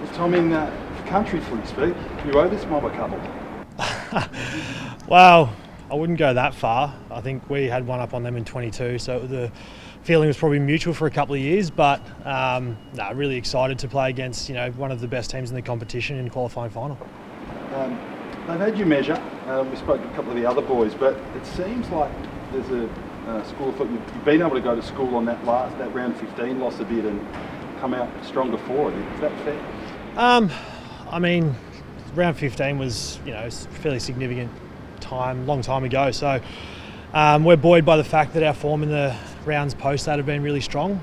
This time in country footy speak, you owe this mob a couple. Well, I wouldn't go that far. I think we had one up on them in 22, so the feeling was probably mutual for a couple of years. But really excited to play against one of the best teams in the competition in qualifying final. They've had you measure. We spoke to a couple of the other boys, but it seems like there's a school of thought you've been able to go to school on that round 15 loss a bit and come out stronger for it. Is that fair? Round 15 was fairly significant long time ago. So we're buoyed by the fact that our form in the rounds post that have been really strong.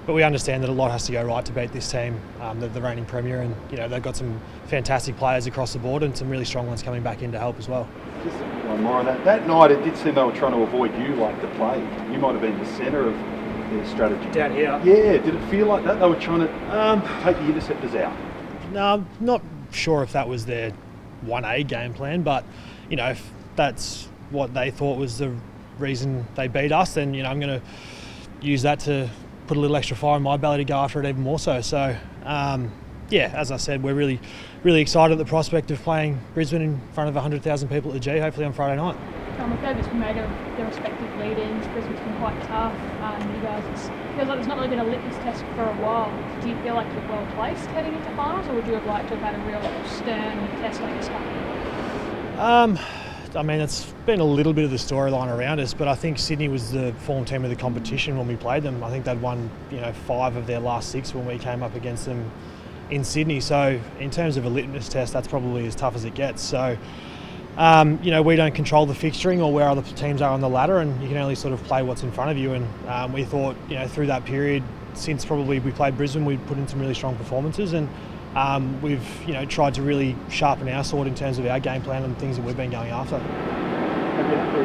But we understand that a lot has to go right to beat this team, the reigning premier, and they've got some fantastic players across the board and some really strong ones coming back in to help as well. Just one more on that. That night it did seem they were trying to avoid you like the plague. You might have been the centre of their strategy. Down here? Yeah, did it feel like that? They were trying to take the interceptors out? No, I'm not sure if that was their 1A game plan, but if that's what they thought was the reason they beat us, then I'm going to use that to put a little extra fire in my belly to go after it even more so. So as I said, we're really, really excited at the prospect of playing Brisbane in front of 100,000 people at the G, hopefully on Friday night. With those who made their respective lead-ins, Brisbane's been quite tough. You guys, it feels like there's not really been a litmus test for a while. Do you feel like you're well placed heading into finals, or would you have liked to have had a real stern test like this one? It's been a little bit of the storyline around us, but I think Sydney was the form team of the competition when we played them. I think they'd won 5 of their last 6 when we came up against them in Sydney. So in terms of a litmus test, that's probably as tough as it gets. So we don't control the fixturing or where other teams are on the ladder, and you can only sort of play what's in front of you. And we thought through that period, since probably we played Brisbane, we'd put in some really strong performances, and we've tried to really sharpen our sword in terms of our game plan and things that we've been going after. Have you had to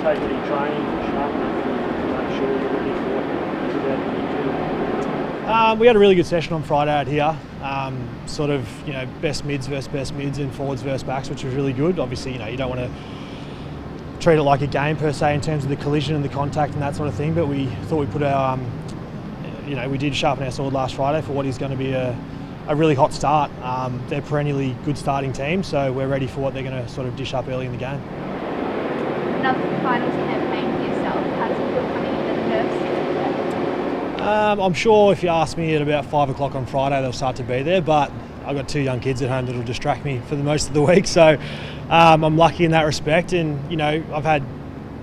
take any training to sharpen it to make sure you're ready for what is about to do? We had a really good session on Friday out here. Best mids versus best mids and forwards versus backs, which was really good. Obviously, you don't want to treat it like a game per se in terms of the collision and the contact and that sort of thing, but we thought we put our, we did sharpen our sword last Friday for what is going to be a really hot start. They're perennially good starting team, so we're ready for what they're going to sort of dish up early in the game. Another finals campaign for yourself. How does it feel coming into the nerves? I'm sure if you ask me at about 5 o'clock on Friday, they'll start to be there, but I've got 2 young kids at home that'll distract me for the most of the week, so I'm lucky in that respect. And I've had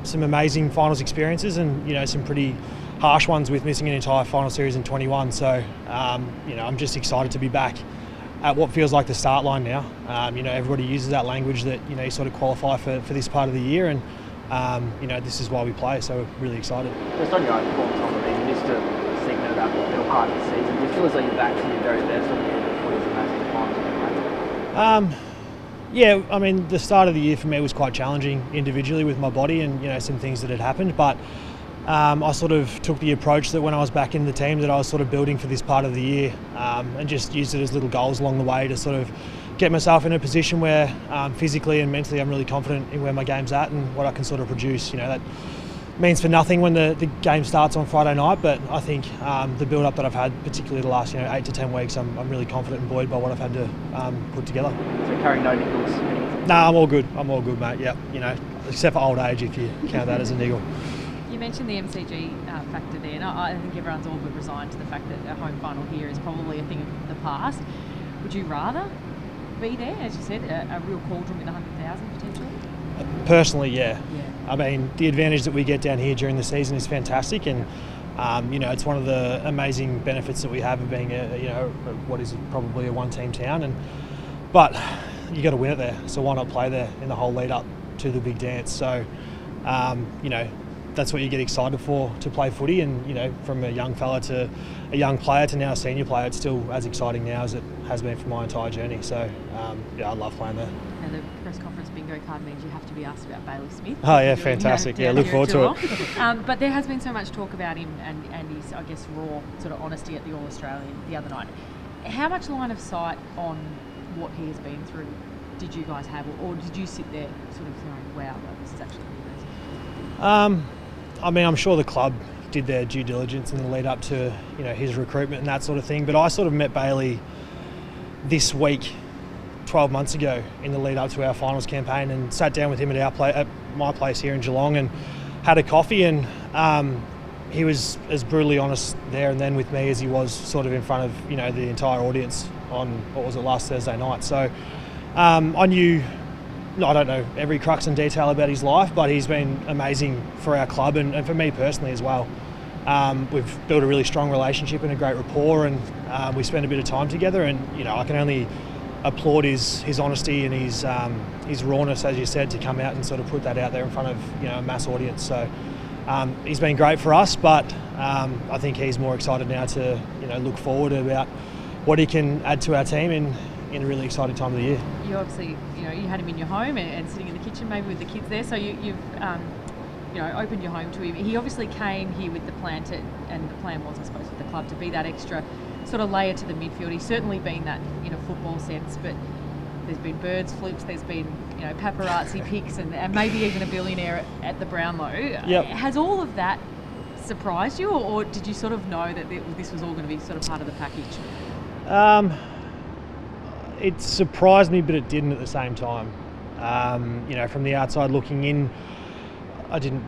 some amazing finals experiences and some pretty harsh ones with missing an entire final series in 21. So I'm just excited to be back at what feels like the start line now. Everybody uses that language that you sort of qualify for this part of the year, and this is why we play. So we're really excited. Just on your own form, Tom, you missed a segment about the middle part of the season. Do you feel as though you're back to your very best on the end of what is amazing finals? The start of the year for me was quite challenging individually with my body and some things that had happened, but I sort of took the approach that when I was back in the team that I was sort of building for this part of the year, and just used it as little goals along the way to sort of get myself in a position where physically and mentally I'm really confident in where my game's at and what I can sort of produce. That means for nothing when the game starts on Friday night, but I think the build-up that I've had, particularly the last 8 to 10 weeks, I'm really confident and buoyed by what I've had to put together. So carrying no niggles? Nah, I'm all good, mate. Yep, except for old age, if you count that as a niggle. You mentioned the MCG factor there, and I think everyone's all but resigned to the fact that a home final here is probably a thing of the past. Would you rather be there, as you said, a real cauldron with 100,000 potentially? Personally, yeah. The advantage that we get down here during the season is fantastic, and it's one of the amazing benefits that we have of being what is probably a one-team town. But you got to win it there, so why not play there in the whole lead up to the big dance? So that's what you get excited for, to play footy, and from a young fella to a young player to now a senior player, it's still as exciting now as it has been for my entire journey. So I love playing there. And the press conference bingo card means you have to be asked about Bailey Smith. Oh yeah, fantastic. Look forward to it. But there has been so much talk about him and his, I guess, raw sort of honesty at the All-Australian the other night. How much line of sight on what he has been through did you guys have, or did you sit there sort of going, wow, this is actually amazing? I'm sure the club did their due diligence in the lead up to his recruitment and that sort of thing. But I sort of met Bailey this week, 12 months ago, in the lead up to our finals campaign, and sat down with him at my place here in Geelong and had a coffee. And he was as brutally honest there and then with me as he was sort of in front of the entire audience on last Thursday night. So I knew, I don't know every crux and detail about his life, but he's been amazing for our club and for me personally as well. We've built a really strong relationship and a great rapport, and we spend a bit of time together. And I can only applaud his honesty and his rawness, as you said, to come out and sort of put that out there in front of a mass audience. So he's been great for us, but I think he's more excited now to look forward about what he can add to our team in a really exciting time of the year. You obviously you had him in your home and sitting in the kitchen maybe with the kids there, so you've opened your home to him. He obviously came here with the plan and the plan was, I suppose, with the club to be that extra sort of layer to the midfield. He's certainly been that in a football sense, but there's been birds flips, there's been paparazzi pics, and maybe even a billionaire at the Brownlow. Yep. Has all of that surprised you, or did you sort of know that this was all going to be sort of part of the package? It surprised me, but it didn't at the same time. From the outside looking in, I didn't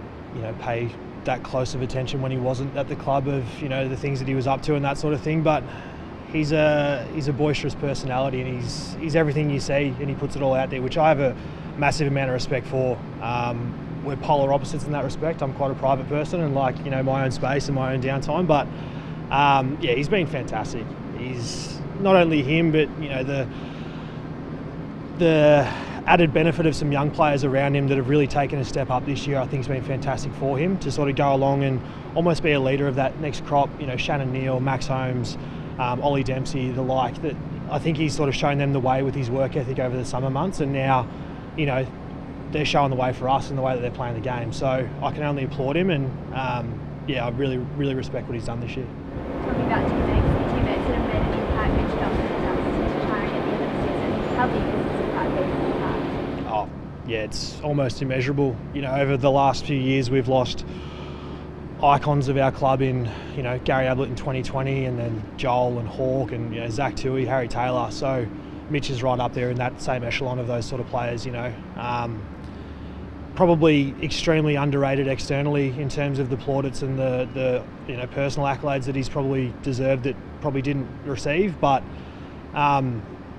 pay that close of attention when he wasn't at the club of the things that he was up to and that sort of thing. But he's a boisterous personality, and he's everything you see, and he puts it all out there, which I have a massive amount of respect for. We're polar opposites in that respect. I'm quite a private person and like my own space and my own downtime. But he's been fantastic. He's not only him, but the added benefit of some young players around him that have really taken a step up this year, I think has been fantastic for him to sort of go along and almost be a leader of that next crop. Shannon Neal, Max Holmes, Ollie Dempsey, the like. That I think he's sort of shown them the way with his work ethic over the summer months, and now they're showing the way for us in the way that they're playing the game. So I can only applaud him, and I really, really respect what he's done this year. Talking about teammates that have made an impact each since retiring at the end of the season, how big is this impact been in the past? Oh, yeah, it's almost immeasurable. Over the last few years, we've lost icons of our club in, Gary Ablett in 2020, and then Joel and Hawke and, Zach Toohey, Harry Taylor. So Mitch is right up there in that same echelon of those sort of players, Probably extremely underrated externally in terms of the plaudits and the personal accolades that he's probably deserved that probably didn't receive. But, I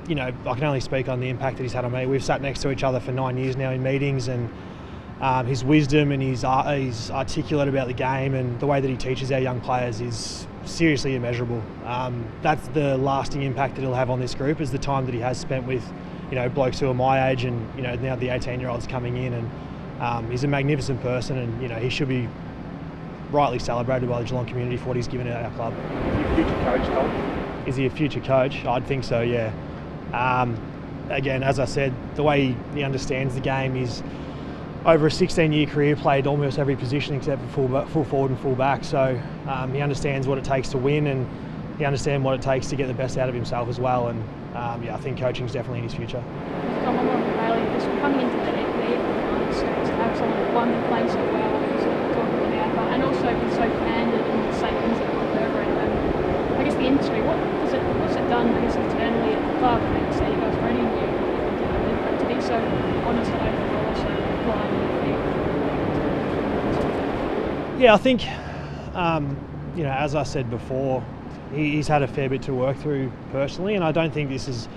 can only speak on the impact that he's had on me. We've sat next to each other for 9 years now in meetings, and his wisdom and he's articulate about the game and the way that he teaches our young players is seriously immeasurable. That's the lasting impact that he'll have on this group, is the time that he has spent with, blokes who are my age and, now the 18-year-olds coming in. And he's a magnificent person, and, he should be rightly celebrated by the Geelong community for what he's given our club. Is he a future coach, Tom? Is he a future coach? I'd think so, yeah. Again, as I said, the way he understands the game is, over a 16-year career, played almost every position except for full forward and full back. So he understands what it takes to win, and he understands what it takes to get the best out of himself as well. And I think coaching is definitely in his future. Just coming into the finals, to have someone that won the place so well, sort of talking about, and also be so candid and say things that are over it. And I guess the industry, what's it done, I guess, internally at the club? I mean, say you guys running you to be so honest and open, but also blind in the field. Yeah, I think, as I said before, he's had a fair bit to work through personally, and I don't think this is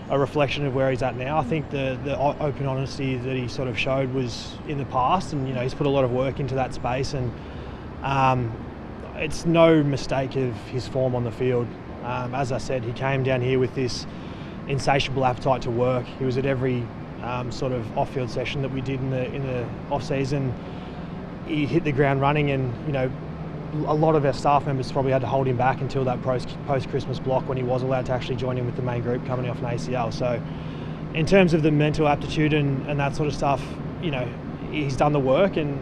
a reflection of where he's at now. I think the open honesty that he sort of showed was in the past, and he's put a lot of work into that space, and it's no mistake of his form on the field. As I said, he came down here with this insatiable appetite to work. He was at every sort of off-field session that we did in the off-season. He hit the ground running, and a lot of our staff members probably had to hold him back until that post-Christmas block when he was allowed to actually join in with the main group coming off an ACL. So in terms of the mental aptitude and that sort of stuff, he's done the work, and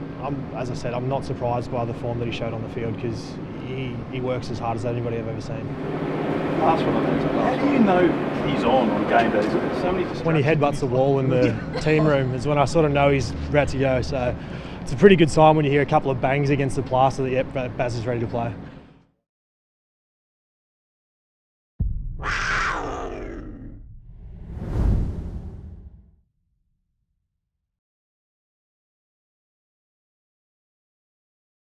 as I said, I'm not surprised by the form that he showed on the field, because he works as hard as anybody I've ever seen. Last one, how do you know he's on game days? So many When he headbutts the wall in the team room is when I sort of know he's about to go. So it's a pretty good sign when you hear a couple of bangs against the plaster that, yep, Baz is ready to play.